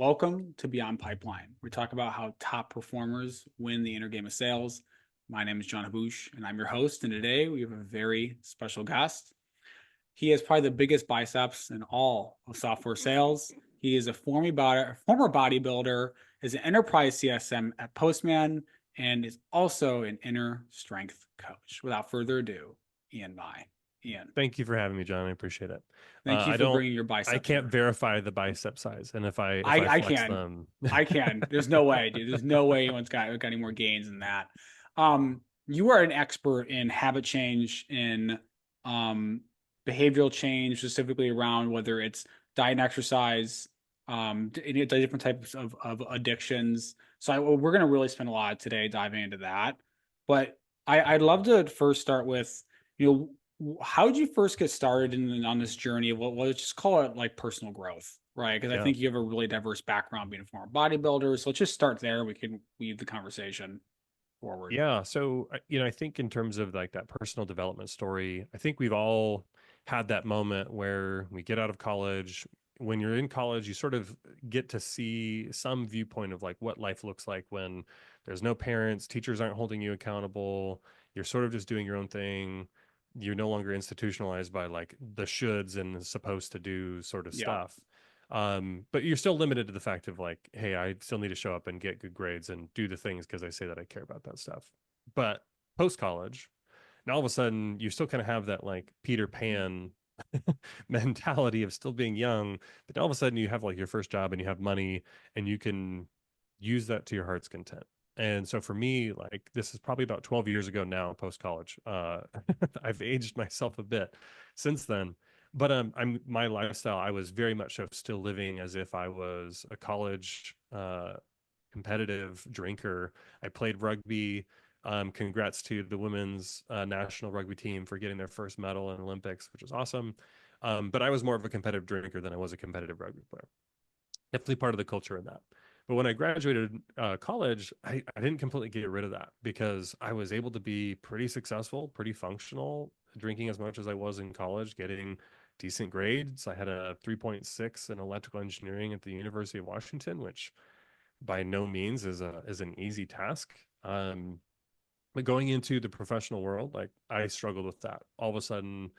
Welcome to Beyond Pipeline. We talk about how top performers win the inner game of sales. My name is John Haboosh, and I'm your host. And today we have a very special guest. He has probably the biggest biceps in all of software sales. He is a former bodybuilder, is an enterprise CSM at Postman, and is also an inner strength coach. Without further ado, Ian Mai. Ian, Thank you for having me, John. I appreciate it. thank you I for don't, bringing your I biceps can't here. verify the bicep size, and if I if I I I flex can. them, I can. There's no way, dude. There's no way anyone's got any more gains than that. You are an expert in habit change, in um behavioral change, specifically around whether it's diet and exercise, any different types of addictions. We're gonna really spend a lot today diving into that. But I'd love to first start with, how did you first get started on this journey of let's just call it like personal growth, right? Because I yeah, think you have a really diverse background being a former bodybuilder. So let's just start there. We can weave the conversation forward. yeah. So I think in terms of like that personal development story, I think we've all had that moment where we get out of college. When you're in college, you sort of get to see some viewpoint of like what life looks like when there's no parents, teachers aren't holding you accountable. You're sort of just doing your own thing. You're no longer institutionalized by like the shoulds and supposed to do sort of Yeah. stuff. But you're still limited to the fact of like, hey, I still need to show up and get good grades and do the things because I say that I care about that stuff. But post college, now all of a sudden you still kind of have that like Peter Pan mentality of still being young, but all of a sudden you have like your first job and you have money and you can use that to your heart's content. And so for me, like this is probably about 12 years ago now, post college. I've aged myself a bit since then, but I'm my lifestyle. I was very much so still living as if I was a college competitive drinker. I played rugby. Congrats to the women's national rugby team for getting their first medal in Olympics, which is awesome. But I was more of a competitive drinker than I was a competitive rugby player. Definitely part of the culture in that. But when I graduated college, I didn't completely get rid of that because I was able to be pretty successful, pretty functional, drinking as much as I was in college, getting decent grades. I had a 3.6 in electrical engineering at the University of Washington, which by no means is an easy task. But going into the professional world, like I struggled with that. All of a sudden,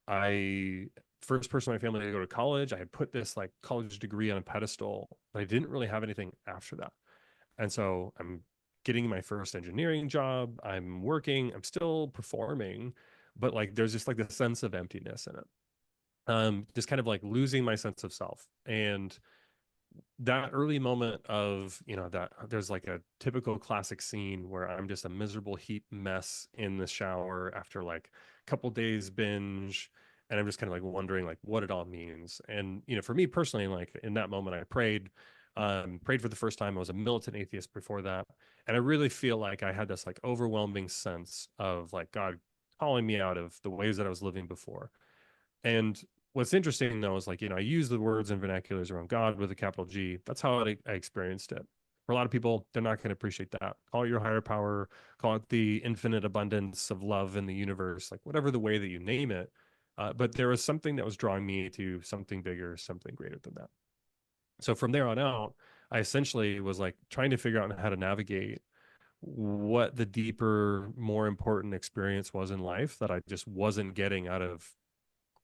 I first person in my family to go to college. I had put this like college degree on a pedestal, but I didn't really have anything after that. And so I'm getting my first engineering job. I'm working. I'm still performing, but like there's just like this sense of emptiness in it. Just kind of like losing my sense of self. And that early moment of that there's like a typical classic scene where I'm just a miserable heat mess in the shower after like a couple days binge, and I'm just kind of like wondering like what it all means. And for me personally, like in that moment I prayed for the first time. I was a militant atheist before that, and I really feel like I had this like overwhelming sense of like God calling me out of the ways that I was living before. And what's interesting though is like, I use the words and vernaculars around God with a capital G. That's how I experienced it. For a lot of people, they're not going to appreciate that. Call it your higher power, call it the infinite abundance of love in the universe, like whatever the way that you name it. But there was something that was drawing me to something bigger, something greater than that. So from there on out, I essentially was like trying to figure out how to navigate what the deeper, more important experience was in life that I just wasn't getting out of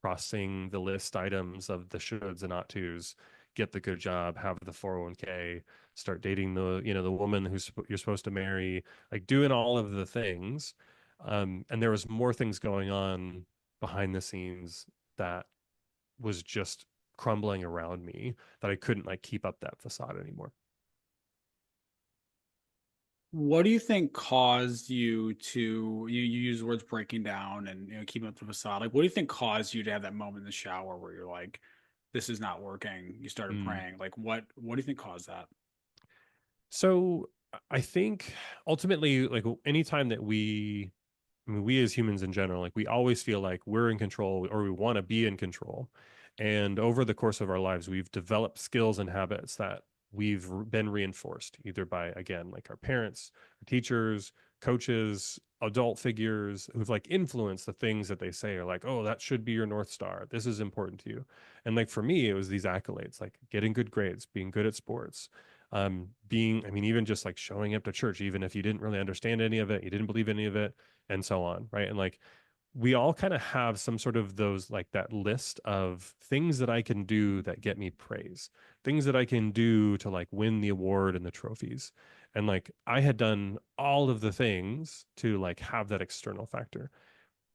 crossing the list items of the shoulds and ought tos, get the good job, have the 401k, start dating the woman you're supposed to marry, like doing all of the things. And there was more things going on behind the scenes that was just crumbling around me that I couldn't like keep up that facade anymore. What do you think caused you to you use the words breaking down and keeping up the facade? Like, what do you think caused you to have that moment in the shower where you're like, this is not working? You started Mm. praying. Like, what do you think caused that? So I think ultimately, like anytime that I mean, we as humans in general, like we always feel like we're in control or we want to be in control. And over the course of our lives, we've developed skills and habits that we've been reinforced either by, again, like our parents, our teachers, coaches, adult figures who've like influenced the things that they say are like, oh, that should be your North Star. This is important to you. And like for me, it was these accolades, like getting good grades, being good at sports, being, I mean, even just like showing up to church, even if you didn't really understand any of it, you didn't believe any of it, and so on. Right. And like we all kind of have some sort of those like that list of things that I can do that get me praise, things that I can do to like win the award and the trophies. And like I had done all of the things to like have that external factor.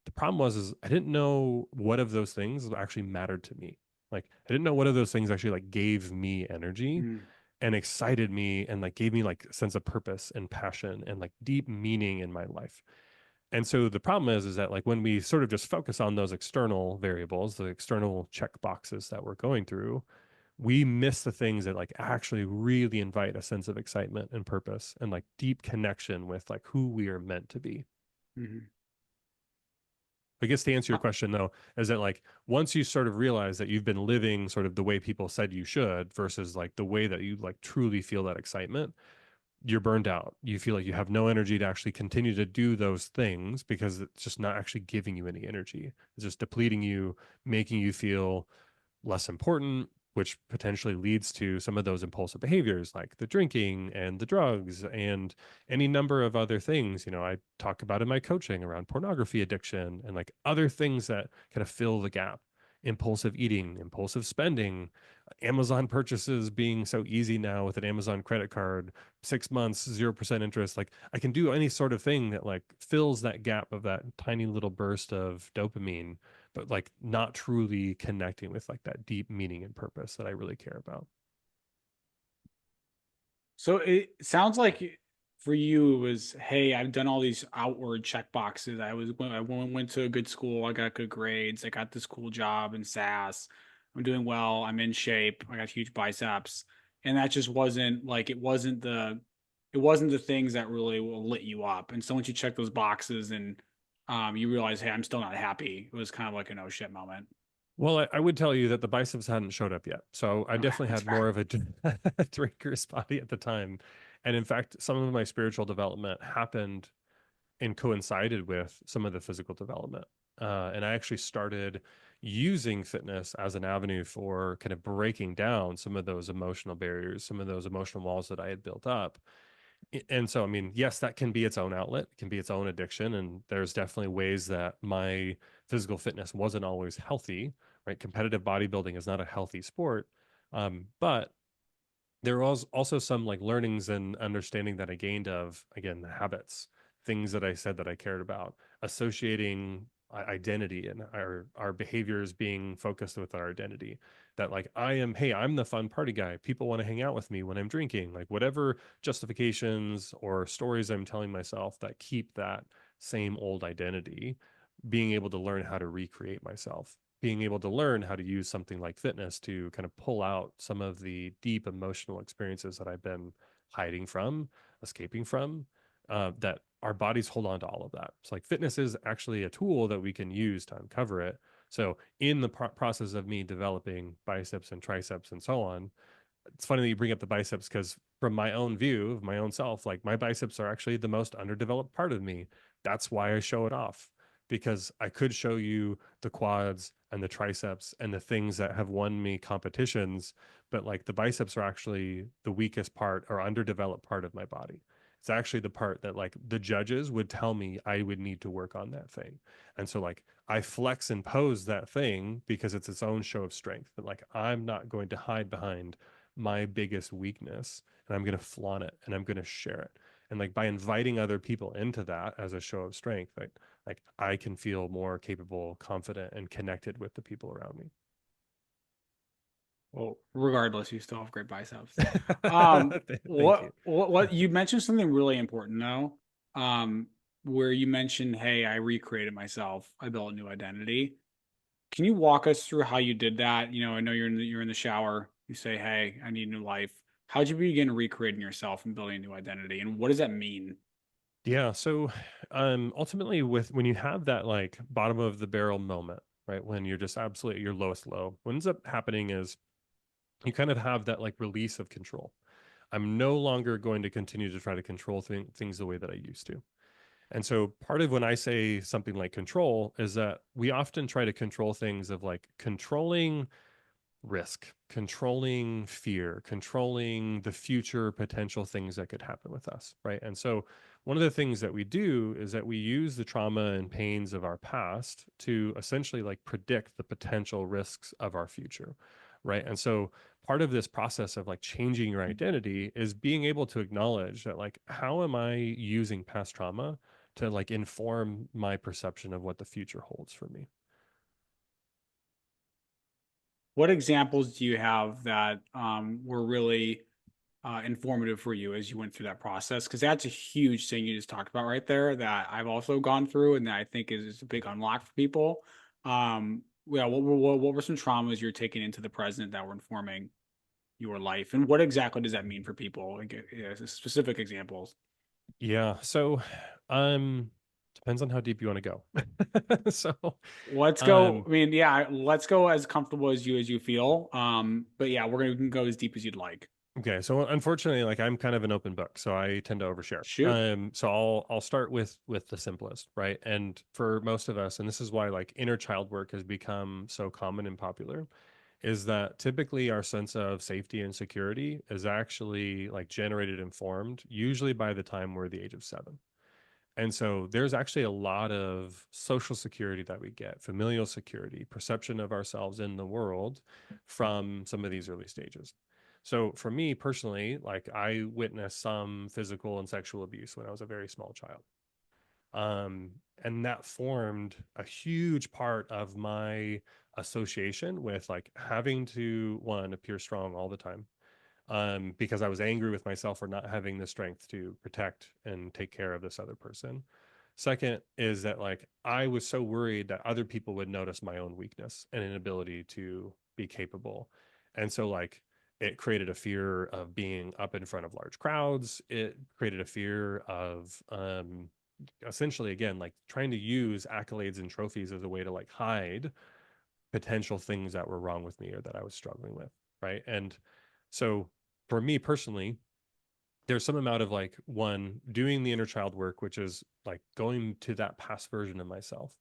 The problem was is I didn't know what of those things actually mattered to me. Like I didn't know what of those things actually like gave me energy Mm, and excited me and like gave me like a sense of purpose and passion and like deep meaning in my life. And so the problem is that like when we sort of just focus on those external variables, the external check boxes that we're going through, we miss the things that like actually really invite a sense of excitement and purpose and like deep connection with like who we are meant to be. mhm. I guess to answer your question though, is that like once you sort of realize that you've been living sort of the way people said you should versus like the way that you like truly feel that excitement, you're burned out. You feel like you have no energy to actually continue to do those things because it's just not actually giving you any energy. It's just depleting you, making you feel less important, which potentially leads to some of those impulsive behaviors like the drinking and the drugs and any number of other things. You know, I talk about in my coaching around pornography addiction and like other things that kind of fill the gap. Impulsive eating, impulsive spending, Amazon purchases being so easy now with an Amazon credit card, 6 months, 0% interest. Like I can do any sort of thing that like fills that gap of that tiny little burst of dopamine, but like not truly connecting with like that deep meaning and purpose that I really care about. So it sounds like for you it was, hey, I've done all these outward check boxes. I went to a good school, I got good grades, I got this cool job in SaaS, I'm doing well, I'm in shape, I got huge biceps. And that just wasn't like it wasn't the things that really will lit you up. And so once you check those boxes and you realize, hey, I'm still not happy, it was kind of like an oh shit moment. Well, I would tell you that the biceps hadn't showed up yet. So I Okay, definitely that's had fair. more of a drinker's body at the time. And in fact, some of my spiritual development happened and coincided with some of the physical development. And I actually started using fitness as an avenue for kind of breaking down some of those emotional barriers, some of those emotional walls that I had built up. And so, I mean, yes, that can be its own outlet, it can be its own addiction. And there's definitely ways that my physical fitness wasn't always healthy, right? Competitive bodybuilding is not a healthy sport. But there was also some like learnings and understanding that I gained of, again, the habits, things that I said that I cared about, associating identity and our behaviors being focused with our identity. That like I am, hey, I'm the fun party guy. People want to hang out with me when I'm drinking. Like whatever justifications or stories I'm telling myself that keep that same old identity, being able to learn how to recreate myself, being able to learn how to use something like fitness to kind of pull out some of the deep emotional experiences that I've been hiding from, escaping from, that our bodies hold on to all of that. So, like, fitness is actually a tool that we can use to uncover it. So, in the process of me developing biceps and triceps and so on, it's funny that you bring up the biceps because from my own view of my own self, like my biceps are actually the most underdeveloped part of me. That's why I show it off because I could show you the quads and the triceps and the things that have won me competitions, but like the biceps are actually the weakest part or underdeveloped part of my body. It's actually the part that like the judges would tell me I would need to work on that thing. And so like I flex and pose that thing because it's its own show of strength. And like I'm not going to hide behind my biggest weakness and I'm going to flaunt it and I'm going to share it. And like by inviting other people into that as a show of strength, like I can feel more capable, confident, and connected with the people around me. Well, regardless, you still have great biceps. Thank you. What you mentioned something really important though, where you mentioned, hey, I recreated myself, I built a new identity. Can you walk us through how you did that? I know you're in the shower, you say, hey, I need a new life. How'd you begin recreating yourself and building a new identity? And what does that mean? Yeah. So ultimately with when you have that like bottom of the barrel moment, right? When you're just absolutely at your lowest low, what ends up happening is you kind of have that like release of control. I'm no longer going to continue to try to control things the way that I used to. And so part of when I say something like control is that we often try to control things of like controlling risk, controlling fear, controlling the future potential things that could happen with us, right? And so one of the things that we do is that we use the trauma and pains of our past to essentially like predict the potential risks of our future, right? And so part of this process of like changing your identity is being able to acknowledge that like how am I using past trauma to like inform my perception of what the future holds for me. What examples do you have that were really informative for you as you went through that process? Because that's a huge thing you just talked about right there that I've also gone through, and that I think is a big unlock for people. Yeah, what were some traumas you're taking into the present that were informing your life, and what exactly does that mean for people? Like, specific examples. Yeah. So, um, depends on how deep you want to go. So, Let's go. um, I mean, yeah, let's go as comfortable as you feel. But yeah, we can go as deep as you'd like. okay. So unfortunately, like I'm kind of an open book, so I tend to overshare. Shoot. So I'll start with the simplest, right? And for most of us, and this is why like inner child work has become so common and popular, is that typically our sense of safety and security is actually like generated and formed usually by the time we're the age of 7. And so there's actually a lot of social security that we get, familial security, perception of ourselves in the world from some of these early stages. So for me personally, like I witnessed some physical and sexual abuse when I was a very small child. And that formed a huge part of my association with like having to one appear strong all the time, because I was angry with myself for not having the strength to protect and take care of this other person. Second is that like I was so worried that other people would notice my own weakness and inability to be capable. And so like it created a fear of being up in front of large crowds. It created a fear of essentially again like trying to use accolades and trophies as a way to like hide potential things that were wrong with me or that I was struggling with, right? And so for me personally, there's some amount of like one doing the inner child work, which is like going to that past version of myself,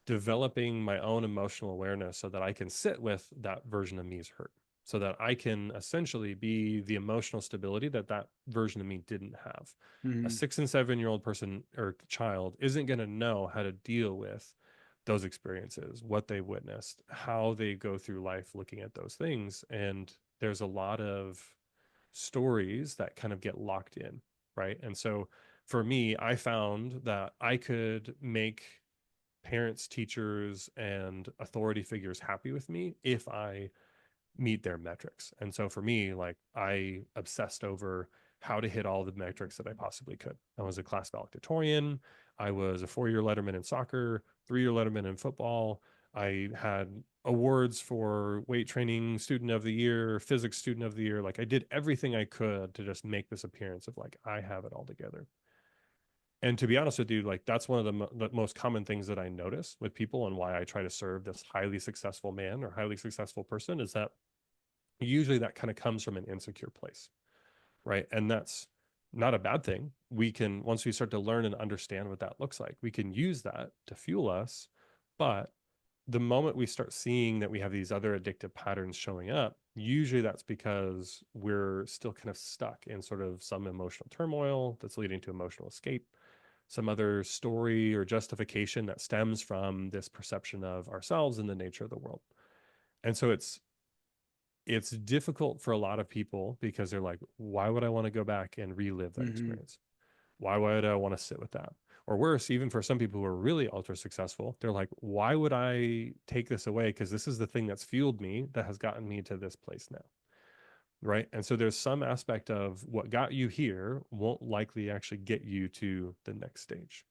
developing my own emotional awareness so that I can sit with that version of me's hurt, so that I can essentially be the emotional stability that that version of me didn't have. A Mhm. 6 and 7 year old person or child isn't going to know how to deal with those experiences, what they witnessed, how they go through life looking at those things. And there's a lot of stories that kind of get locked in, right? And so for me, I found that I could make parents, teachers, and authority figures happy with me if I meet their metrics. And so for me, like I obsessed over how to hit all the metrics that I possibly could. I was a class valedictorian. I was a 4 year letterman in soccer, 3 year letterman in football. I had awards for weight training student of the year, physics student of the year. Like I did everything I could to just make this appearance of like I have it all together. And to be honest with you, like that's one of the most common things that I notice with people and why I try to serve this highly successful man or highly successful person is that usually that kind of comes from an insecure place, right? And that's not a bad thing. We can, once we start to learn and understand what that looks like, we can use that to fuel us. But the moment we start seeing that we have these other addictive patterns showing up, usually that's because we're still kind of stuck in sort of some emotional turmoil that's leading to emotional escape, some other story or justification that stems from this perception of ourselves and the nature of the world. And so it's difficult for a lot of people because they're like, why would I want to go back and relive that Mhm. experience? Why would I want to sit with that? Or worse, even for some people who are really ultra successful, they're like, why would I take this away? Because this is the thing that's fueled me that has gotten me to this place now. Right. And so there's some aspect of what got you here won't likely actually get you to the next stage.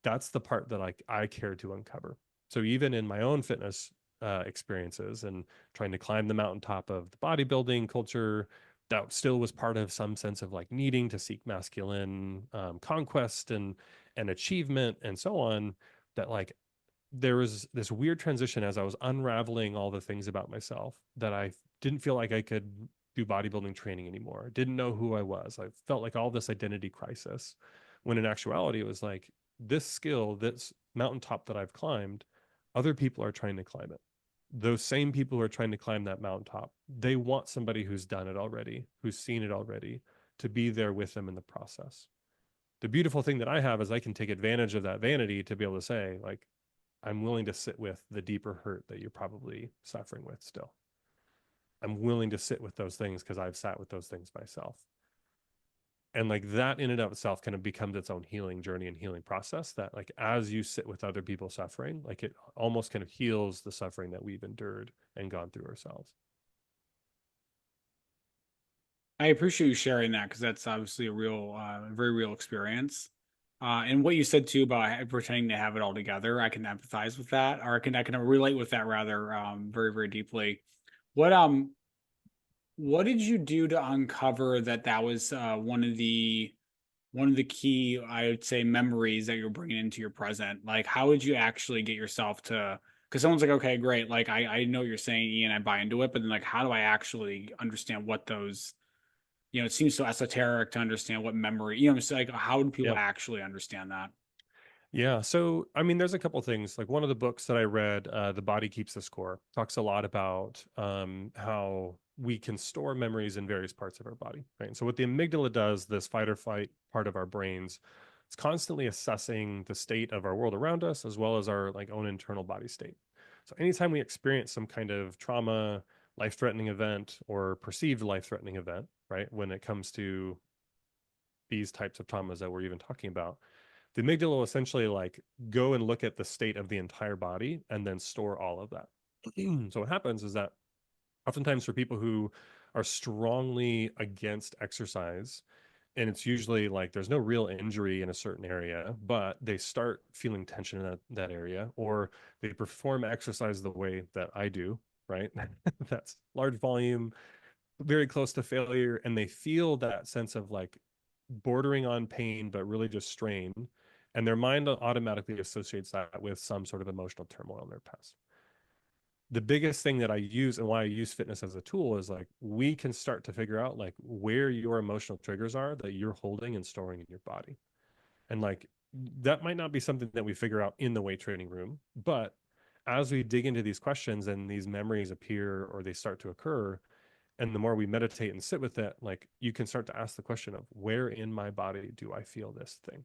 That's the part that like I care to uncover. So even in my own fitness experiences and trying to climb the mountaintop of the bodybuilding culture, that still was part of some sense of like needing to seek masculine conquest and achievement and so on. That like there was this weird transition as I was unraveling all the things about myself that I didn't feel like I could do bodybuilding training anymore. Didn't know who I was. I felt like all this identity crisis When in actuality, it was like this skill, this mountaintop that I've climbed, other people are trying to climb it. Those same people who are trying to climb that mountaintop, they want somebody who's done it already, who's seen it already, to be there with them in the process. The beautiful thing that I have is I can take advantage of that vanity to be able to say, like, I'm willing to sit with the deeper hurt that you're probably suffering with still. I'm willing to sit with those things because I've sat with those things myself. And like that in and of itself kind of becomes its own healing journey and healing process that like as you sit with other people suffering, like it almost kind of heals the suffering that we've endured and gone through ourselves. I appreciate you sharing that because that's obviously a real, very real experience. And what you said too about pretending to have it all together, I can empathize with that, or I can relate with that rather, very very deeply. What what did you do to uncover that that was one of the key, I would say, memories that you're bringing into your present? Like, how would you actually get yourself to? Because someone's like, okay, great, like I know what you're saying, Ian, I buy into it, but then like, how do I actually understand what those it seems so esoteric to understand what memory, it's like, how do people Yeah. actually understand that? Yeah. So, I mean, there's a couple things. Like one of the books that I read, The Body Keeps the Score, talks a lot about how we can store memories in various parts of our body. Right. And so, what the amygdala does, this fight or flight part of our brains, it's constantly assessing the state of our world around us as well as our like own internal body state. So, anytime we experience some kind of trauma, life threatening event, or perceived life threatening event, right, when it comes to these types of traumas that we're even talking about, the amygdala will essentially like go and look at the state of the entire body and then store all of that. So what happens is that oftentimes for people who are strongly against exercise, and it's usually like there's no real injury in a certain area, but they start feeling tension in that area, or they perform exercise the way that I do, right? That's large volume, very close to failure, and they feel that sense of like bordering on pain, but really just strain. And their mind automatically associates that with some sort of emotional turmoil in their past. The biggest thing that I use and why I use fitness as a tool is like we can start to figure out like where your emotional triggers are that you're holding and storing in your body. And like that might not be something that we figure out in the weight training room, but as we dig into these questions and these memories appear or they start to occur, and the more we meditate and sit with it, like you can start to ask the question of where in my body do I feel this thing?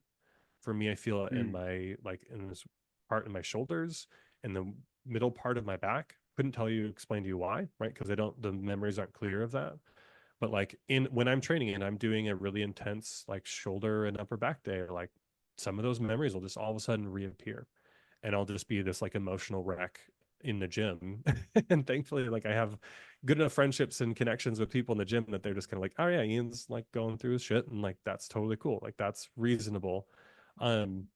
For me, I feel it in Hmm. my like in this part in my shoulders, in the middle part of my back. Couldn't tell you, explain to you why, right? Because I don't, the memories aren't clear of that. But like in when I'm training and I'm doing a really intense like shoulder and upper back day, like some of those memories will just all of a sudden reappear, and I'll just be this like emotional wreck in the gym. And thankfully, like I have good enough friendships and connections with people in the gym that they're just kind of like, oh yeah, Ian's like going through his shit, and like that's totally cool. Like that's reasonable. Um,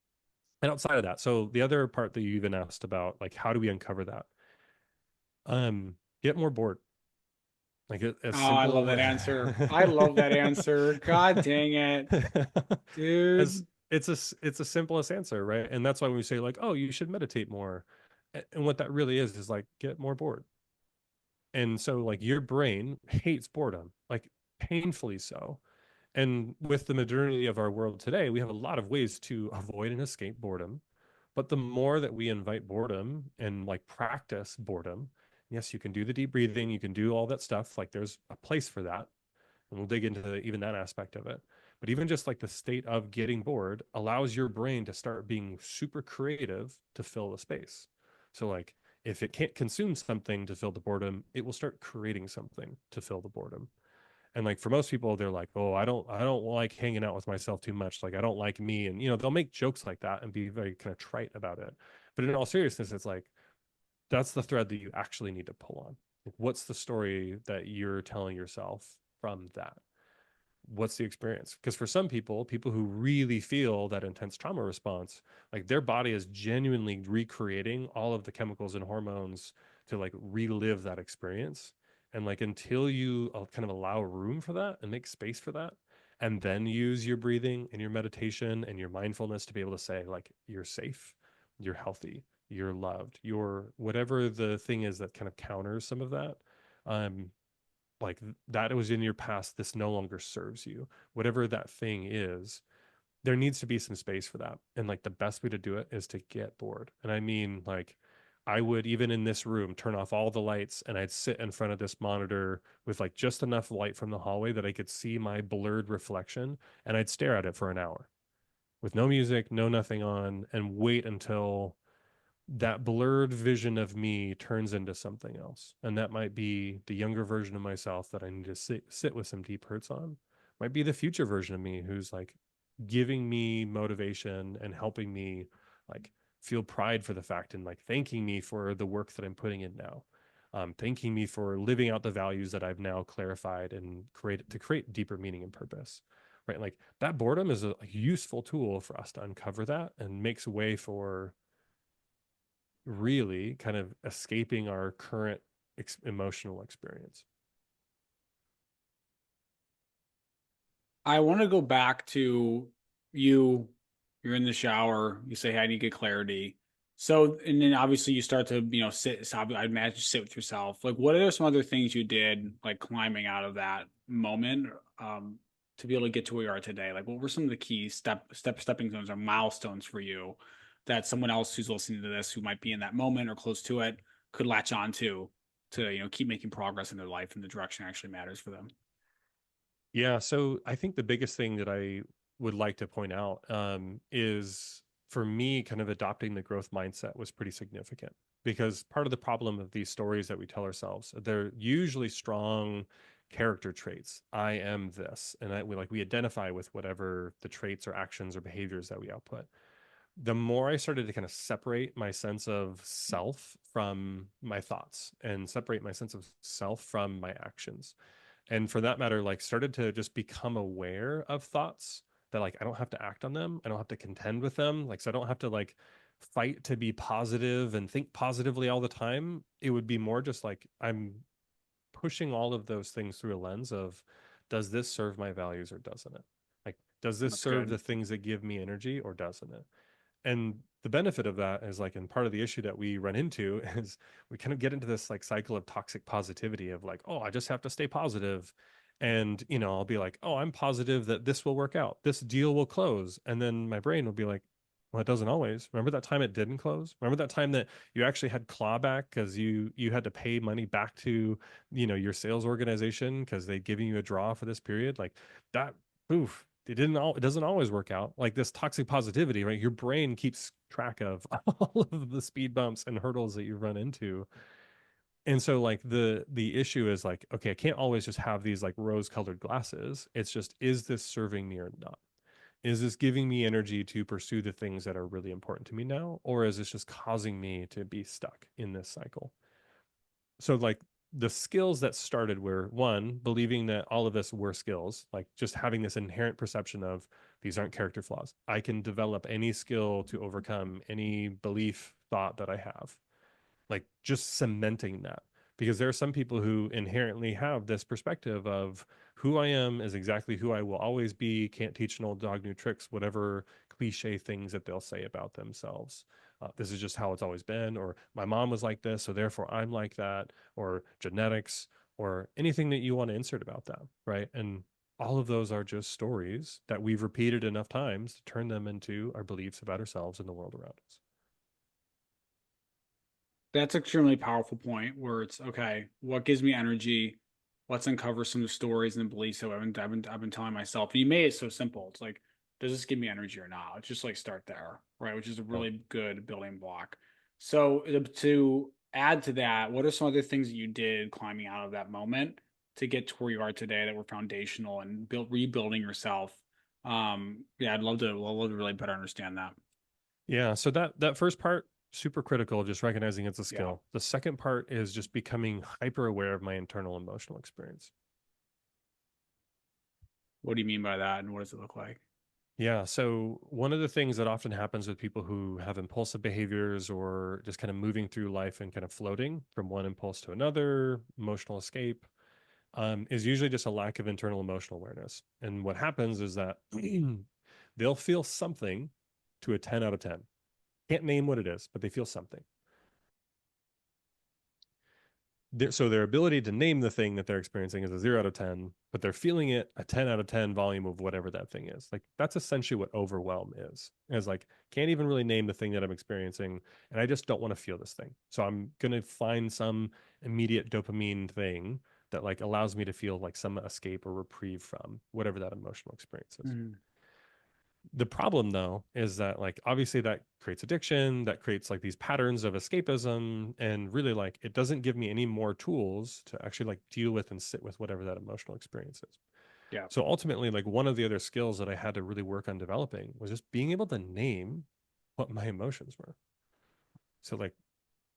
and outside of that, so the other part that you even asked about, like how do we uncover that? Get more bored. Like as Oh, I love simple that answer. I love that answer. God dang it, as dude. it's a simplest answer, right? And that's why when we say like, oh, you should meditate more, and what that really is like get more bored. And so like your brain hates boredom, like painfully so. And with the modernity of our world today, we have a lot of ways to avoid and escape boredom. But the more that we invite boredom and like practice boredom, yes, you can do the deep breathing, you can do all that stuff. Like there's a place for that. And we'll dig into even that aspect of it. But even just like the state of getting bored allows your brain to start being super creative to fill the space. So like if it can't consume something to fill the boredom, it will start creating something to fill the boredom. And like for most people, they're like, oh, I don't like hanging out with myself too much. Like I don't like me. And they'll make jokes like that and be very kind of trite about it. But in all seriousness, it's like that's the thread that you actually need to pull on. Like, what's the story that you're telling yourself from that? What's the experience? Because for some people who really feel that intense trauma response, like their body is genuinely recreating all of the chemicals and hormones to like relive that experience. And like until you kind of allow room for that and make space for that, and then use your breathing and your meditation and your mindfulness to be able to say, like, you're safe, you're healthy, you're loved, you're whatever the thing is that kind of counters some of that. Um, like that was in your past, this no longer serves you, whatever that thing is. there needs to be some space for that. And like the best way to do it is to get bored. And I mean, like, I would, even in this room, turn off all the lights and I'd sit in front of this monitor with like just enough light from the hallway that I could see my blurred reflection, and I'd stare at it for an hour with no music, no nothing on, and wait until that blurred vision of me turns into something else. And that might be the younger version of myself that I need to sit with some deep hurts on. Might be the future version of me who's like giving me motivation and helping me like feel pride for the fact, and like thanking me for the work that I'm putting in now. Thanking me for living out the values that I've now clarified and create deeper meaning and purpose. Right. Like that boredom is a useful tool for us to uncover that, and makes way for really kind of escaping our current emotional experience. I want to go back to you. You're in the shower. You say, "Hey, I need to get clarity." So, and then obviously you start to, sit. So I imagine sit with yourself. Like, what are some other things you did, like climbing out of that moment, um, to be able to get to where you are today? Like, what were some of the key stepping stones or milestones for you that someone else who's listening to this, who might be in that moment or close to it, could latch on to, keep making progress in their life in the direction that actually matters for them? Yeah. So I think the biggest thing that I would like to point out is for me, kind of adopting the growth mindset was pretty significant, because part of the problem of these stories that we tell ourselves, they're usually strong character traits. I am this. And we identify with whatever the traits or actions or behaviors that we output. The more I started to kind of separate my sense of self from my thoughts, and separate my sense of self from my actions, and for that matter, like started to just become aware of thoughts that like I don't have to act on them, I don't have to contend with them, like so I don't have to like fight to be positive and think positively all the time. It would be more just like I'm pushing all of those things through a lens of, does this serve my values or doesn't it? Like, does this That's serve good. the things that give me energy or doesn't it? And the benefit of that is like, and part of the issue that we run into is we kind of get into this like cycle of toxic positivity of like, oh, I just have to stay positive. And, I'll be like, oh, I'm positive that this will work out, this deal will close. And then my brain will be like, well, it doesn't always. Remember that time it didn't close? Remember that time that you actually had clawback because you had to pay money back to, your sales organization because they'd given you a draw for this period? Like that, oof, it doesn't always work out. Like this toxic positivity, right? Your brain keeps track of all of the speed bumps and hurdles that you run into. And so like the issue is like, okay, I can't always just have these like rose colored glasses. It's just, is this serving me or not? Is this giving me energy to pursue the things that are really important to me now, or is this just causing me to be stuck in this cycle? So like the skills that started were, one, believing that all of this were skills, like just having this inherent perception of these aren't character flaws. I can develop any skill to overcome any belief thought that I have, like just cementing that. Because there are some people who inherently have this perspective of who I am is exactly who I will always be, can't teach an old dog new tricks, whatever cliche things that they'll say about themselves. This is just how it's always been, or my mom was like this, so therefore I'm like that, or genetics, or anything that you want to insert about that, right? And all of those are just stories that we've repeated enough times to turn them into our beliefs about ourselves and the world around us. That's an extremely powerful point where it's okay, what gives me energy? Let's uncover some of the stories and beliefs that I've been telling myself. And you made it so simple. It's like, does this give me energy or not? Let's just like start there, right? Which is a Yeah. really good building block. So to add to that, what are some other things that you did climbing out of that moment to get to where you are today that were foundational and rebuilding yourself? Yeah, I'd love to really better understand that. Yeah, so that first part, super critical, just recognizing it's a Yeah. skill. The second part is just becoming hyper aware of my internal emotional experience. What do you mean by that, and what does it look like? Yeah, so one of the things that often happens with people who have impulsive behaviors, or just kind of moving through life and kind of floating from one impulse to another, emotional escape, is usually just a lack of internal emotional awareness. And what happens is that they'll feel something to a 10 out of 10. Can't name what it is, but they feel something. So their ability to name the thing that they're experiencing is a 0 out of 10, but they're feeling it a 10 out of 10 volume of whatever that thing is. Like that's essentially what overwhelm is like, can't even really name the thing that I'm experiencing. And I just don't want to feel this thing. So I'm going to find some immediate dopamine thing that like allows me to feel like some escape or reprieve from whatever that emotional experience is. Mm. The problem though is that like obviously that creates addiction, that creates like these patterns of escapism, and really like it doesn't give me any more tools to actually like deal with and sit with whatever that emotional experience is. Yeah. So ultimately, like one of the other skills that I had to really work on developing was just being able to name what my emotions were. So like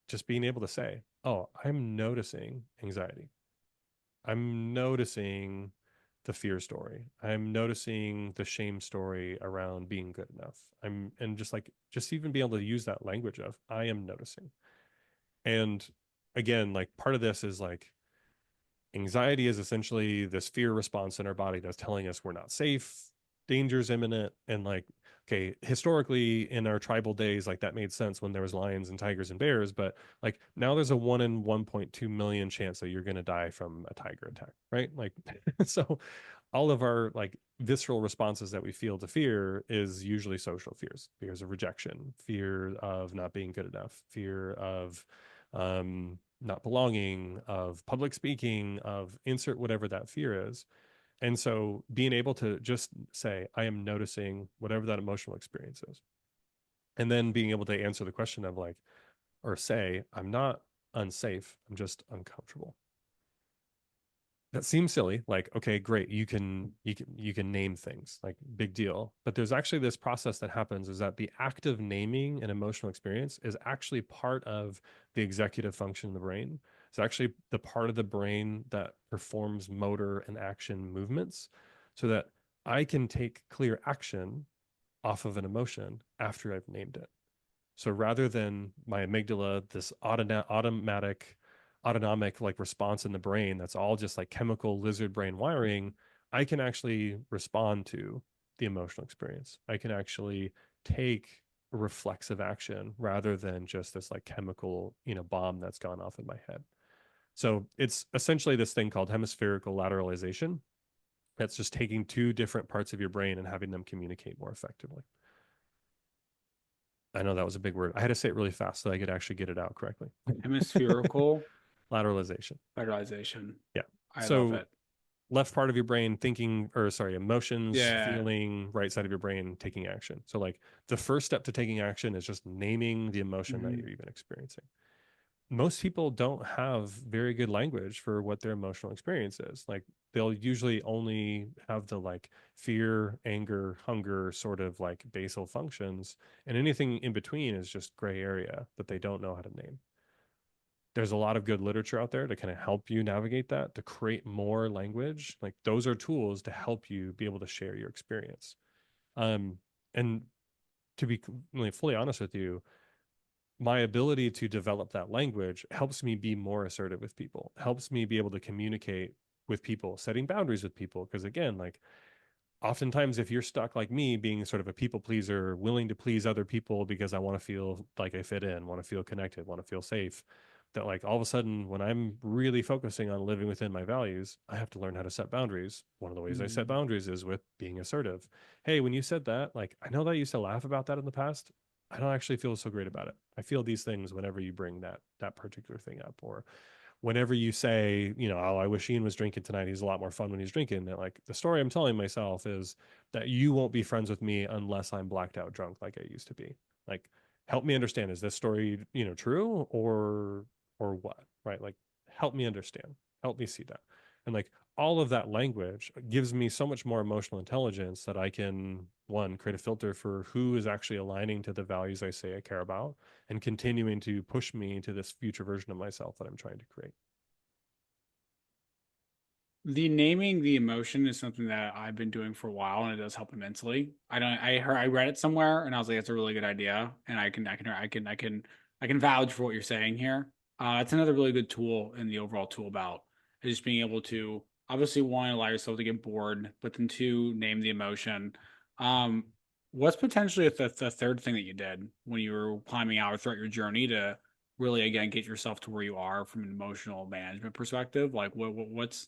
just being able to say, oh, I'm noticing anxiety, I'm noticing the fear story, I'm noticing the shame story around being good enough. And just like just even be able to use that language of I am noticing. And again, like part of this is like anxiety is essentially this fear response in our body that's telling us we're not safe, danger's imminent. And like, okay, historically in our tribal days, like that made sense when there was lions and tigers and bears, but like now there's a 1 in 1.2 million chance that you're going to die from a tiger attack, right? Like, so all of our like visceral responses that we feel to fear is usually social fears of rejection, fear of not being good enough, fear of not belonging, of public speaking, of insert whatever that fear is. And so being able to just say, I am noticing whatever that emotional experience is. And then being able to answer the question of like, or say, I'm not unsafe, I'm just uncomfortable. That seems silly. Like, okay, great, you can name things, like big deal. But there's actually this process that happens is that the act of naming an emotional experience is actually part of the executive function in the brain. It's actually the part of the brain that performs motor and action movements so that I can take clear action off of an emotion after I've named it. So rather than my amygdala, this autonomic like response in the brain that's all just like chemical lizard brain wiring, I can actually respond to the emotional experience. I can actually take reflexive action rather than just this like chemical, bomb that's gone off in my head. So it's essentially this thing called hemispherical lateralization. That's just taking two different parts of your brain and having them communicate more effectively. I know that was a big word. I had to say it really fast so I could actually get it out correctly. Hemispherical Lateralization. fertilization. Yeah. I love So it. left part of your brain thinking, or sorry, emotions, Yeah. feeling, right side of your brain taking action. So like the first step to taking action is just naming the emotion that Mhm. you're even experiencing. Most people don't have very good language for what their emotional experience is. Like they'll usually only have the like fear, anger, hunger sort of like basal functions, and anything in between is just gray area that they don't know how to name. There's a lot of good literature out there to kind of help you navigate that, to create more language. Like those are tools to help you be able to share your experience. Um, and to be fully honest with you, my ability to develop that language helps me be more assertive with people, helps me be able to communicate with people, setting boundaries with people. Because again, like oftentimes if you're stuck like me being sort of a people pleaser, willing to please other people because I want to feel like I fit in, want to feel connected, want to feel safe, that like all of a sudden when I'm really focusing on living within my values, I have to learn how to set boundaries. One of the ways I set Mhm. boundaries is with being assertive. Hey, when you said that, like I know that I used to laugh about that in the past. I don't actually feel so great about it. I feel these things whenever you bring that particular thing up, or whenever you say, oh, I wish Ian was drinking tonight. He's a lot more fun when he's drinking. That like the story I'm telling myself is that you won't be friends with me unless I'm blacked out drunk like I used to be. Like, help me understand. Is this story, true or what? Right? Like, help me understand. Help me see that. And like all of that language gives me so much more emotional intelligence that I can one create a filter for who is actually aligning to the values I say I care about and continuing to push me to this future version of myself that I'm trying to create. The naming the emotion is something that I've been doing for a while, and it does help immensely. I read it somewhere, and I was like, "That's a really good idea," and I can vouch for what you're saying here. It's another really good tool in the overall tool belt, is just being able to obviously one allow yourself to get bored, but then two name the emotion. Um, what's potentially the third thing that you did when you were climbing out or throughout your journey to really again get yourself to where you are from an emotional management perspective? Like what's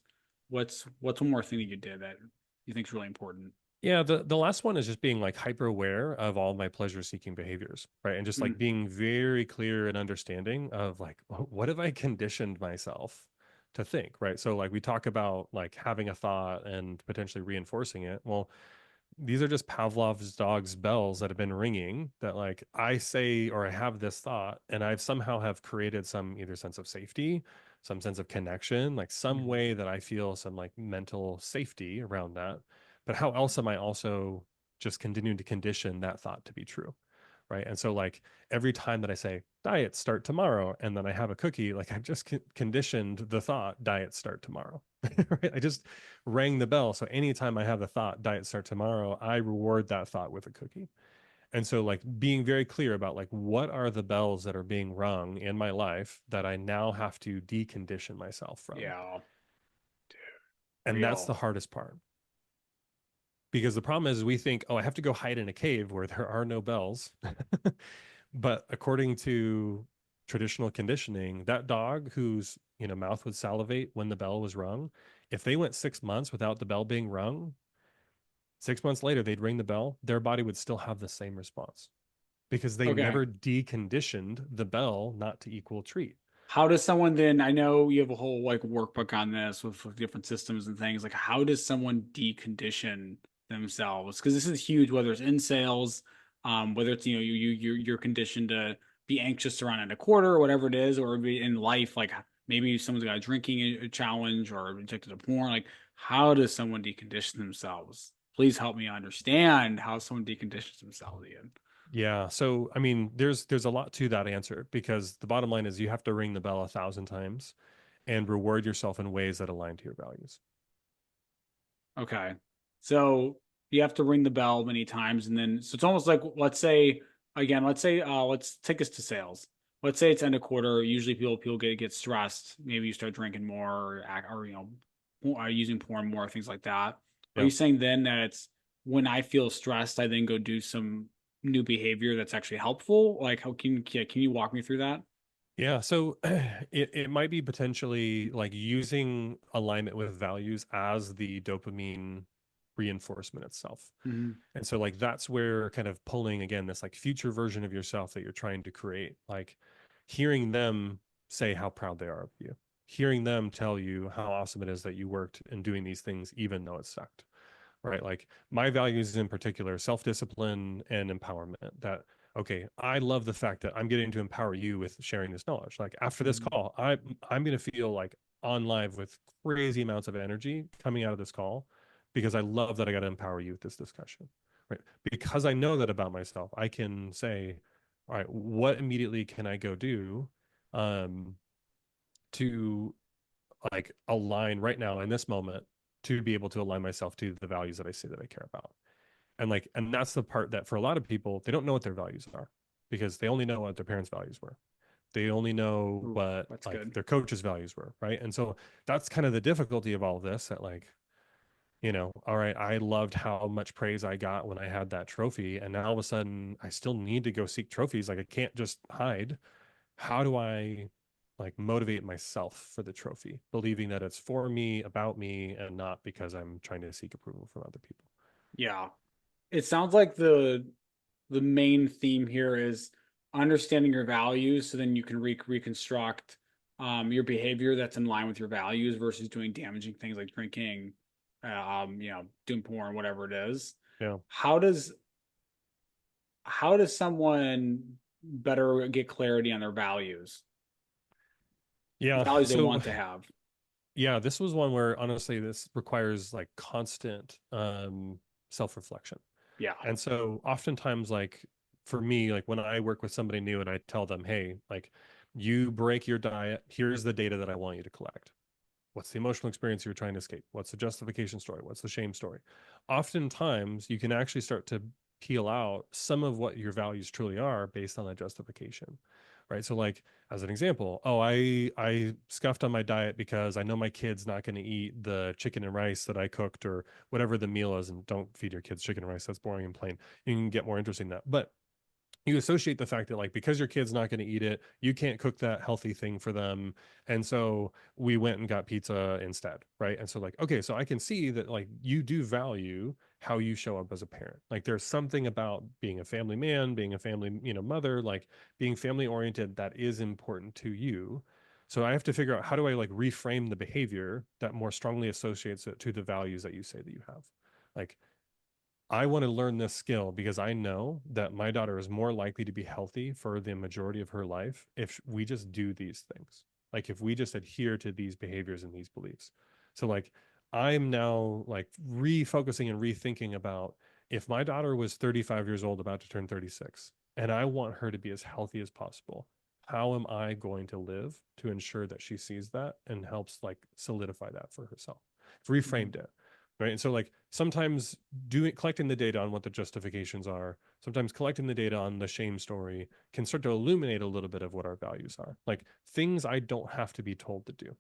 one more thing that you did that you think is really important? Yeah, the last one is just being like hyper aware of all my pleasure seeking behaviors, right? And just like Mm, being very clear and understanding of like what have I conditioned myself to think, right? So like we talk about like having a thought and potentially reinforcing it. Well, these are just Pavlov's dog's bells that have been ringing that like I say or I have this thought and I've somehow have created some either sense of safety, some sense of connection, like some mhm. way that I feel some like mental safety around that. But how else am I also just continuing to condition that thought to be true? Right. And so like every time that I say diet start tomorrow and then I have a cookie, like I've just conditioned the thought diet start tomorrow. Right. I just rang the bell. So anytime I have the thought diet start tomorrow, I reward that thought with a cookie. And so like being very clear about like what are the bells that are being rung in my life that I now have to decondition myself from. Yeah, And that's the real. hardest part. Because the problem is we think, oh, I have to go hide in a cave where there are no bells. But according to traditional conditioning, that dog whose, mouth would salivate when the bell was rung, if they went 6 months without the bell being rung, 6 months later they'd ring the bell, their body would still have the same response because they Okay. never deconditioned the bell not to equal treat. How does someone then, I know you have a whole like workbook on this with different systems and things, like how does someone decondition themselves? Because this is huge, whether it's in sales, whether it's, you're conditioned to be anxious to run at a quarter or whatever it is, or be in life, like maybe someone's got a drinking challenge or addicted to porn. Like, how does someone decondition themselves? Please help me understand how someone deconditions themselves, Ian. Yeah. So, I mean, there's a lot to that answer because the bottom line is you have to ring the bell 1,000 times and reward yourself in ways that align to your values. Okay. So you have to ring the bell many times and then so it's almost like let's say again, let's take us to sales. Let's say it's end of quarter. Usually people get stressed. Maybe you start drinking more or act or using porn more, things like that. Are Yeah. you saying then that it's when I feel stressed, I then go do some new behavior that's actually helpful? Like how can you walk me through that? Yeah. So it might be potentially like using alignment with values as the dopamine reinforcement itself. Hmm. And so like that's where kind of pulling again this like future version of yourself that you're trying to create, like hearing them say how proud they are of you, hearing them tell you how awesome it is that you worked in doing these things even though it sucked. Right? Like my values in particular, self-discipline and empowerment. That okay, I love the fact that I'm getting to empower you with sharing this knowledge. Like after this Hmm. call, I'm going to feel like on live with crazy amounts of energy coming out of this call because I love that I got to empower you with this discussion. Right? Because I know that about myself, I can say, all right, what immediately can I go do um to like align right now in this moment to be able to align myself to the values that I say that I care about. And that's the part that for a lot of people, they don't know what their values are because they only know what their parents' values were. They only know Oof, what that's like good. their coach's values were, right? And so that's kind of the difficulty of all of this that like, all right, I loved how much praise I got when I had that trophy. And now all of a sudden I still need to go seek trophies. Like I can't just hide. How do I like motivate myself for the trophy, believing that it's for me, about me, and not because I'm trying to seek approval from other people? Yeah. It sounds like the main theme here is understanding your values so then you can reconstruct your behavior that's in line with your values versus doing damaging things like drinking, doing porn, whatever it is. Yeah. How does how does someone better get clarity on their values, Yeah. values they So want to have? yeah, this was one where honestly this requires like constant self-reflection. Yeah. And so oftentimes like for me, like when I work with somebody new and I tell them, hey, like you break your diet, here's the data that I want you to collect. What's the emotional experience you're trying to escape? What's the justification story? What's the shame story? Oftentimes, you can actually start to peel out some of what your values truly are based on that justification, right? So, like as an example, oh, I scuffed on my diet because I know my kid's not going to eat the chicken and rice that I cooked or whatever the meal is, and don't feed your kids chicken and rice. That's boring and plain. You can get more interesting than that, but you associate the fact that like because your kid's not going to eat it, you can't cook that healthy thing for them. And so we went and got pizza instead, right? And so like, okay, so I can see that like you do value how you show up as a parent. Like there's something about being a family man, being a family, mother, like being family oriented that is important to you. So I have to figure out how do I like reframe the behavior that more strongly associates it to the values that you say that you have. Like I want to learn this skill because I know that my daughter is more likely to be healthy for the majority of her life if we just do these things. Like if we just adhere to these behaviors and these beliefs. So like I'm now like refocusing and rethinking about if my daughter was 35 years old about to turn 36 and I want her to be as healthy as possible, how am I going to live to ensure that she sees that and helps like solidify that for herself? Reframed it, right? And so like sometimes doing collecting the data on what the justifications are, sometimes collecting the data on the shame story can start to illuminate a little bit of what our values are, like things I don't have to be told to do,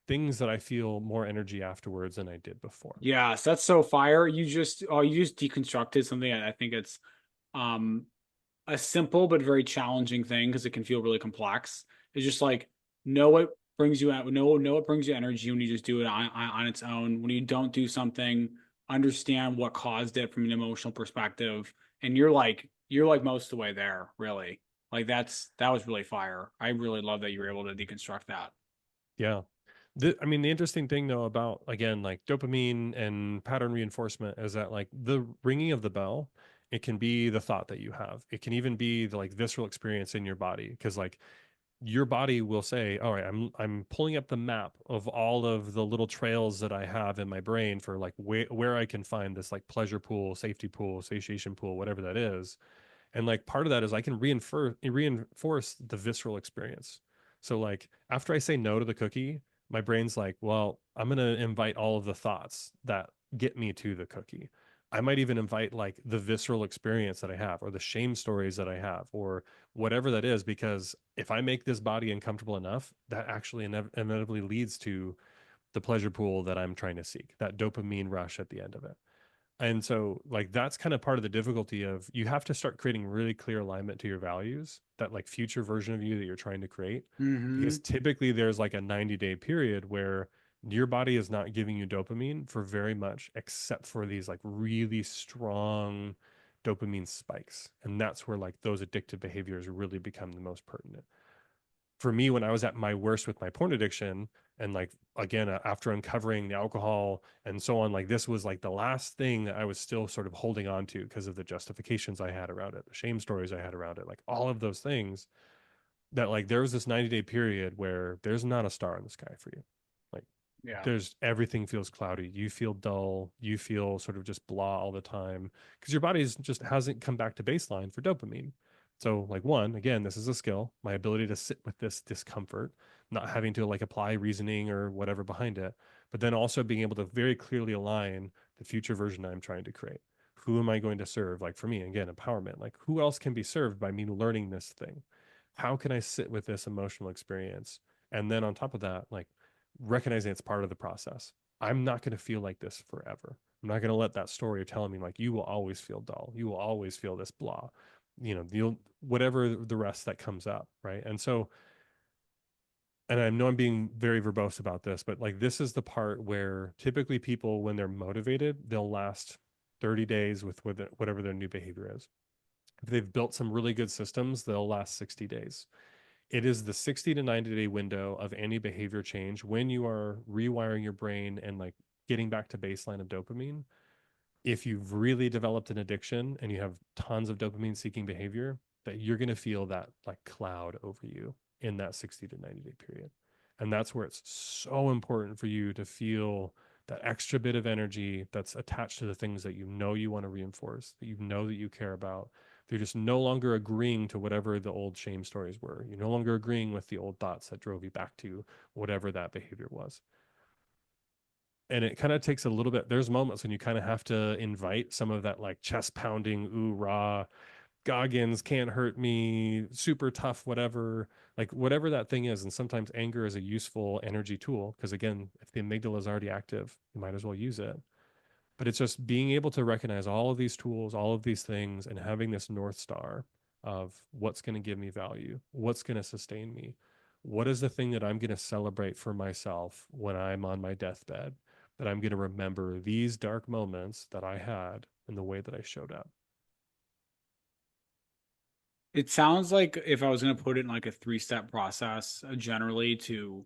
things that I feel more energy afterwards than I did before. Yes, that's so fire. You just deconstructed something. I think it's um a simple but very challenging thing because it can feel really complex. It's just like know what brings you out, know what brings you energy when you just do it on its own. When you don't do something, understand what caused it from an emotional perspective, and you're like most of the way there, really. Like that was really fire. I really love that you were able to deconstruct that. Yeah. I mean, the interesting thing though about again, like dopamine and pattern reinforcement is that like the ringing of the bell, it can be the thought that you have. It can even be the like visceral experience in your body. Cause like your body will say, all right, I'm pulling up the map of all of the little trails that I have in my brain for like where I can find this like pleasure pool, safety pool, satiation pool, whatever that is. And like part of that is I can reinforce the visceral experience. So like after I say no to the cookie, my brain's like, well, I'm going to invite all of the thoughts that get me to the cookie. I might even invite like the visceral experience that I have or the shame stories that I have or whatever that is, because if I make this body uncomfortable enough, that actually inevitably leads to the pleasure pool that I'm trying to seek, that dopamine rush at the end of it. And so, like, that's kind of part of the difficulty of you have to start creating really clear alignment to your values, that like future version of you that you're trying to create. Mm-hmm. Because typically there's like a 90-day period where your body is not giving you dopamine for very much, except for these like really strong dopamine spikes. And that's where like those addictive behaviors really become the most pertinent for me when I was at my worst with my porn addiction and like again after uncovering the alcohol and so on, like this was like the last thing that I was still sort of holding on to because of the justifications I had around it, the shame stories I had around it, like all of those things, that like there was this 90-day period where there's not a star in the sky for you. Like Yeah. there's everything feels cloudy. You feel dull. You feel sort of just blah all the time because your body's just hasn't come back to baseline for dopamine. So like one, again, this is a skill, my ability to sit with this discomfort, not having to like apply reasoning or whatever behind it, but then also being able to very clearly align the future version I'm trying to create. Who am I going to serve? Like for me, again, empowerment. Like who else can be served by me learning this thing? How can I sit with this emotional experience? And then on top of that, like recognizing it's part of the process. I'm not going to feel like this forever. I'm not going to let that story telling me like you will always feel dull. You will always feel this blah. You'll whatever the rest that comes up, right? And so, and I know I'm being very verbose about this, but like this is the part where typically people, when they're motivated, they'll last 30 days with whatever their new behavior is. If they've built some really good systems, they'll last 60 days. It is the 60 to 90-day window of any behavior change when you are rewiring your brain and like getting back to baseline of dopamine. If you've really developed an addiction and you have tons of dopamine seeking behavior, that you're going to feel that like cloud over you in that 60 to 90-day period. And that's where it's so important for you to feel that extra bit of energy that's attached to the things that you know you want to reinforce, that you know that you care about. You're just no longer agreeing to whatever the old shame stories were. You're no longer agreeing with the old thoughts that drove you back to whatever that behavior was. And it kind of takes a little bit. There's moments when you kind of have to invite some of that like chest pounding, ooh, rah, Goggins can't hurt me, super tough, whatever, like whatever that thing is. And sometimes anger is a useful energy tool because, again, if the amygdala is already active, you might as well use it. But it's just being able to recognize all of these tools, all of these things, and having this North Star of what's going to give me value, what's going to sustain me, what is the thing that I'm going to celebrate for myself when I'm on my deathbed, that I'm going to remember these dark moments that I had and the way that I showed up. It sounds like if I was going to put it in like a three-step process, generally to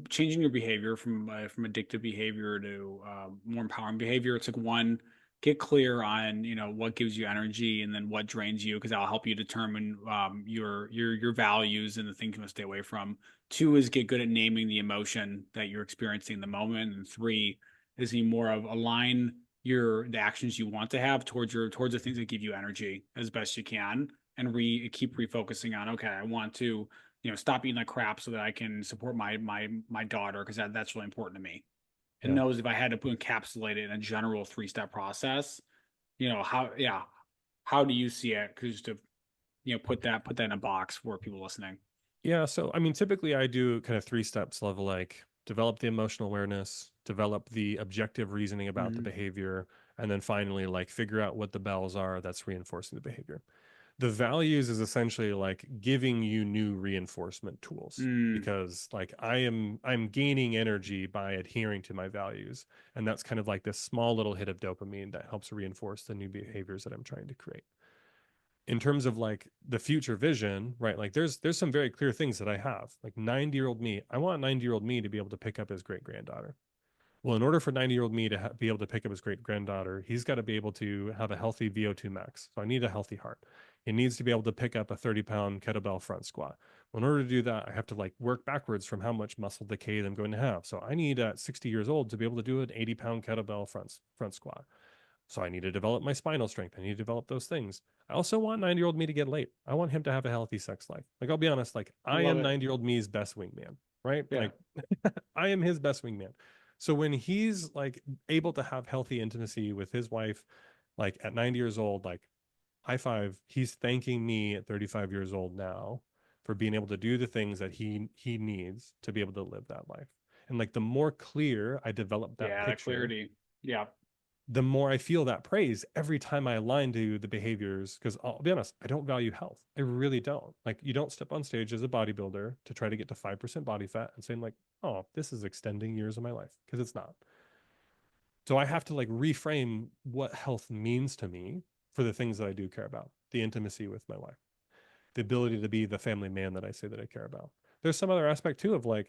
changing your behavior from addictive behavior to more empowering behavior. It's like one, get clear on what gives you energy and then what drains you, because that'll help you determine your values and the things you want to stay away from. Two is get good at naming the emotion that you're experiencing in the moment, and three is be more of align the actions you want to have towards the things that give you energy as best you can, and keep refocusing on, okay, I want to stop eating like crap so that I can support my daughter, because that's really important to me. And Yeah. knows if I had to encapsulate it in a general three-step process, how do you see it? Because to put that in a box for people listening. Yeah. So, I mean, typically I do kind of three steps level, like develop the emotional awareness, develop the objective reasoning about the Mm-hmm. behavior, and then finally, like, figure out what the bells are that's reinforcing the behavior. The values is essentially like giving you new reinforcement tools, Mm, because like I'm gaining energy by adhering to my values, and that's kind of like this small little hit of dopamine that helps reinforce the new behaviors that I'm trying to create. In terms of like the future vision, right? Like there's some very clear things that I have. Like 90-year-old me, I want 90-year-old me to be able to pick up his great granddaughter. Well, in order for 90-year-old me to be able to pick up his great granddaughter, he's got to be able to have a healthy VO2 max. So I need a healthy heart. He needs to be able to pick up a 30-pound kettlebell front squat. Well, in order to do that, I have to like work backwards from how much muscle decay I'm going to have. So I need at 60 years old to be able to do an 80-pound kettlebell front squat. So I need to develop my spinal strength. I need to develop those things. I also want 90-year-old me to get laid. I want him to have a healthy sex life. Like, I'll be honest, like I I love am it. 90-year-old me's best wingman, right? Yeah. Like I am his best wingman. So when he's like able to have healthy intimacy with his wife, like at 90 years old, like high five, he's thanking me at 35 years old now for being able to do the things that he needs to be able to live that life. And like the more clear I develop that Yeah, that picture, clarity. Yeah. the more I feel that praise every time I align to the behaviors. Because I'll be honest, I don't value health. I really don't. Like, you don't step on stage as a bodybuilder to try to get to 5% body fat and saying, like, oh, this is extending years of my life, because it's not. So I have to like reframe what health means to me for the things that I do care about, the intimacy with my wife, the ability to be the family man that I say that I care about. There's some other aspect too of like,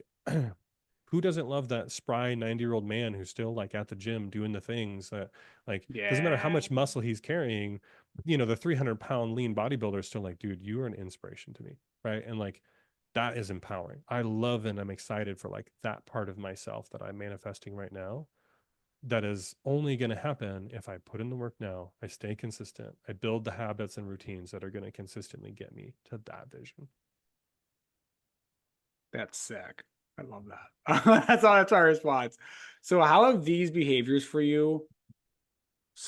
who doesn't love that spry 90-year-old man who's still like at the gym doing the things that, like, doesn't matter how Yeah. much muscle he's carrying, the 300-pound lean bodybuilder is still like, dude, you are an inspiration to me. Right. And like, that is empowering. I love and I'm excited for like that part of myself that I'm manifesting right now. That is only going to happen if I put in the work now, I stay consistent, I build the habits and routines that are going to consistently get me to that vision. That's sick. I love that. That's our response. So how have these behaviors for you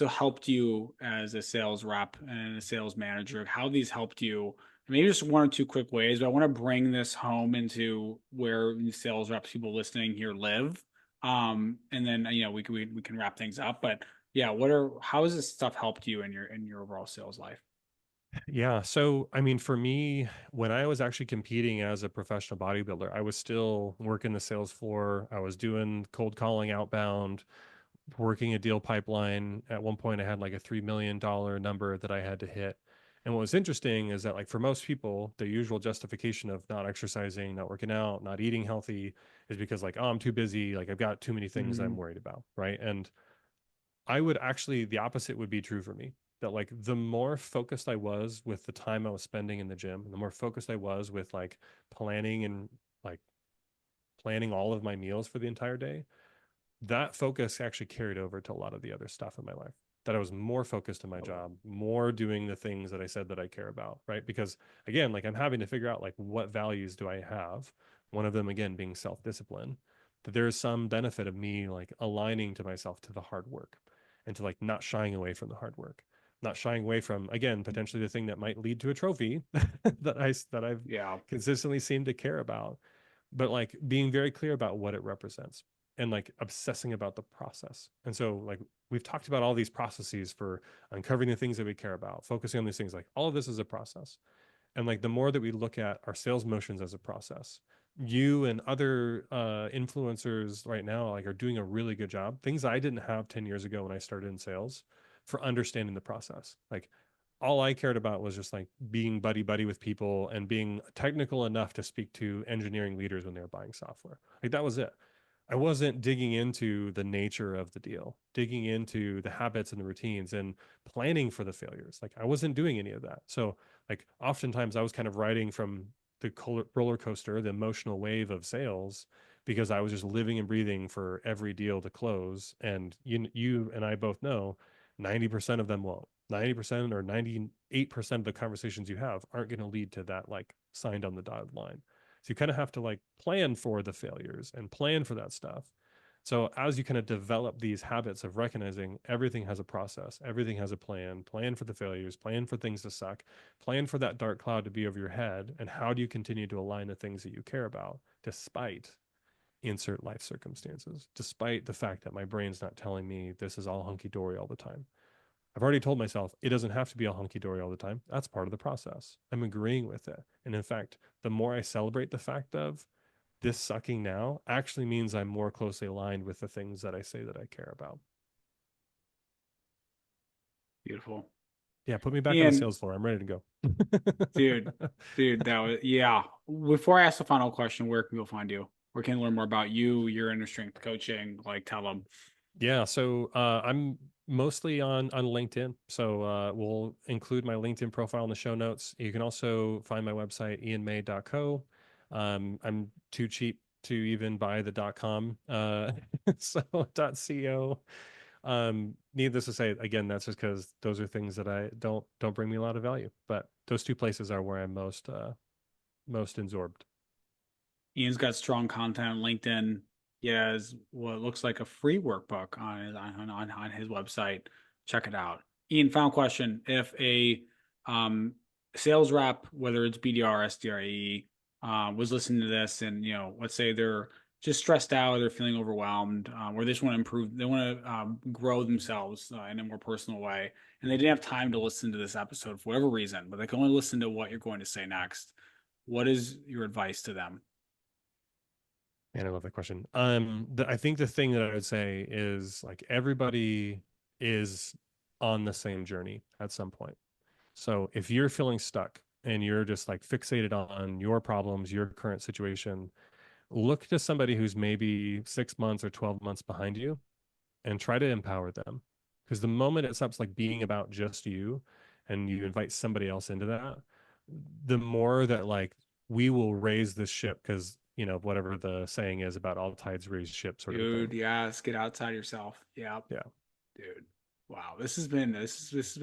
helped you as a sales rep and a sales manager? How these helped you? Maybe just one or two quick ways, but I want to bring this home into where sales reps, people listening here, live. And then we can wrap things up. But yeah, how has this stuff helped you in your overall sales life? Yeah. So, I mean, for me, when I was actually competing as a professional bodybuilder, I was still working the sales floor. I was doing cold calling outbound, working a deal pipeline. At one point, I had like a $3 million number that I had to hit. And what was interesting is that, like, for most people, the usual justification of not exercising, not working out, not eating healthy is because, like, oh, I'm too busy. Like, I've got too many things I'm Mm, worried about. Right. And I would actually, the opposite would be true for me. That like the more focused I was with the time I was spending in the gym, and the more focused I was with like planning and like planning all of my meals for the entire day, that focus actually carried over to a lot of the other stuff in my life. That I was more focused in my love it. job, more doing the things that I said that I care about, right? Because again, like I'm having to figure out like what values do I have? One of them again being self-discipline. That there is some benefit of me like aligning to myself to the hard work and to like not shying away from the hard work. Not shying away from again potentially the thing that might lead to a trophy that I've Yeah. consistently seemed to care about, but like being very clear about what it represents. and like obsessing about the process. And so like we've talked about all these processes for uncovering the things that we care about, focusing on these things. Like all of this is a process. And like the more that we look at our sales motions as a process, you and other influencers right now like are doing a really good job. Things I didn't have 10 years ago when I started in sales, for understanding the process. Like all I cared about was just like being buddy buddy with people and being technical enough to speak to engineering leaders when they were buying software. Like that was it. I wasn't digging into the nature of the deal, digging into the habits and the routines and planning for the failures. Like I wasn't doing any of that. So like oftentimes I was kind of riding from the roller coaster, the emotional wave of sales, because I was just living and breathing for every deal to close. And you and I both know 90% of them won't. 90% or 98% of the conversations you have aren't going to lead to that like signed on the dotted line. So you kind of have to like plan for the failures and plan for that stuff. So as you kind of develop these habits of recognizing everything has a process, everything has a plan for the failures, plan for things to suck, plan for that dark cloud to be over your head, and how do you continue to align the things that you care about despite insert life circumstances, despite the fact that my brain's not telling me this is all hunky dory all the time. I've already told myself it doesn't have to be all hunky dory all the time. That's part of the process. I'm agreeing with it. And in fact, the more I celebrate the fact of this sucking now actually means I'm more closely aligned with the things that I say that I care about. Beautiful. Yeah, put me back on the Ian, sales floor. I'm ready to go. dude, that was, yeah. Before I ask the final question, where can people find you? Where can they learn more about you, your inner strength coaching? Like, tell them. Yeah, so I'm mostly on LinkedIn. So we'll include my LinkedIn profile in the show notes. You can also find my website, ianmay.co. I'm too cheap to even buy the .com, so .co. Needless to say, again, that's just because those are things that I don't bring me a lot of value. But those two places are where I'm most absorbed. Ian's got strong content on LinkedIn. He has what looks like a free workbook on his website. Check it out. Ian, final question. If a um, sales rep, whether it's BDR, SDRE, was listening to this and, let's say they're just stressed out, they're feeling overwhelmed, or they just want to improve, they want to grow themselves in a more personal way, and they didn't have time to listen to this episode for whatever reason, but they can only listen to what you're going to say next. What is your advice to them? Man, I love that question. I think the thing that I would say is like everybody is on the same journey at some point. So if you're feeling stuck and you're just like fixated on your problems, your current situation, look to somebody who's maybe 6 months or 12 months behind you and try to empower them. Because the moment it stops like being about just you and you invite somebody else into that, the more that like we will raise this ship because whatever the saying is about all tides raise ships sort of a Dude, thing. yes, get outside yourself. Yep, Yeah. dude. Wow, this has been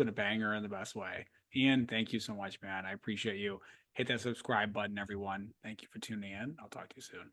a banger in the best way. Ian, thank you so much, man. I appreciate you. Hit that subscribe button, everyone. Thank you for tuning in. I'll talk to you soon.